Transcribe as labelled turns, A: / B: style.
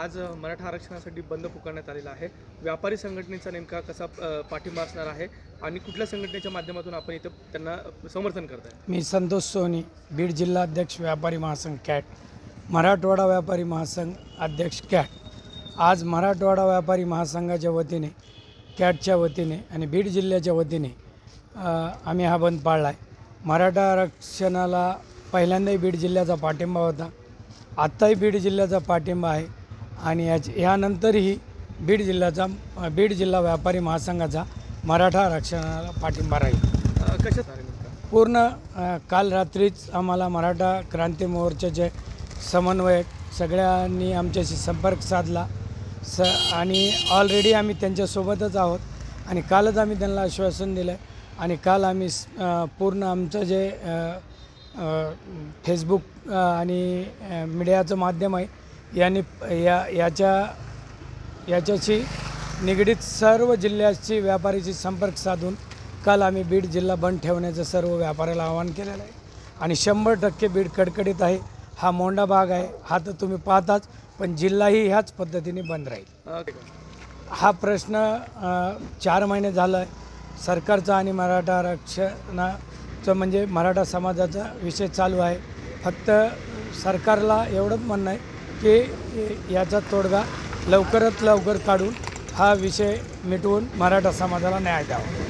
A: आज मराठा आरक्षणासाठी बंद पुकारण्यात आलेला आहे। व्यापारी संघटनेचा नेमका कसा पाठिंबा असणार आहे आणि कुठल्या संघटनेच्या माध्यमातून आपण इथं त्यांना समर्थन करताय?
B: मी संतोष सोनी, बीड जिल्हा अध्यक्ष व्यापारी महासंघ कॅट, मराठवाडा व्यापारी महासंघ अध्यक्ष कॅट। आज मराठवाडा व्यापारी महासंघाच्या वतीने, कॅटच्या वतीने आणि बीड जिल्ह्याच्या वतीने आम्ही हा बंद पाळला आहे। मराठा आरक्षणाला पहिल्यांदाही बीड जिल्ह्याचा पाठिंबा होता, आत्ताही बीड जिल्ह्याचा पाठिंबा आहे आणि यानंतरही बीड जिल्हा व्यापारी महासंघाचा मराठा आरक्षणाला पाठिंबा राहील।
A: कशात
B: पूर्ण काल रात्रीच आम्हाला मराठा क्रांती मोर्चाचे समन्वयक सगळ्यांनी आमच्याशी संपर्क साधला आणि ऑलरेडी आम्ही त्यांच्यासोबतच आहोत आणि कालच आम्ही त्यांना आश्वासन दिलं आहे आणि काल आम्ही पूर्ण आमचं जे फेसबुक आणि मीडियाचं माध्यम आहे याच्याशी निगडीत सर्व जिल्ह्याची व्यापारीशी संपर्क साधून काल आम्ही बीड जिल्हा बंद ठेवण्याचं सर्व व्यापाऱ्याला आवाहन केलेलं आहे आणि 100% बीड कडकडीत आहे। हा मोंडा भाग आहे, हा तर तुम्ही पाहताच, पण जिल्हाही ह्याच पद्धतीने बंद राहील। हा प्रश्न 4 महिने झाला आहे सरकारचा आणि मराठा आरक्षणाचं म्हणजे मराठा समाजाचा विषय चालू आहे। फक्त सरकारला एवढंच म्हणणं आहे की याचा तोडगा लवकरात लवकर काढून हा विषय मिटवून मराठा समाजाला न्याय द्यावा।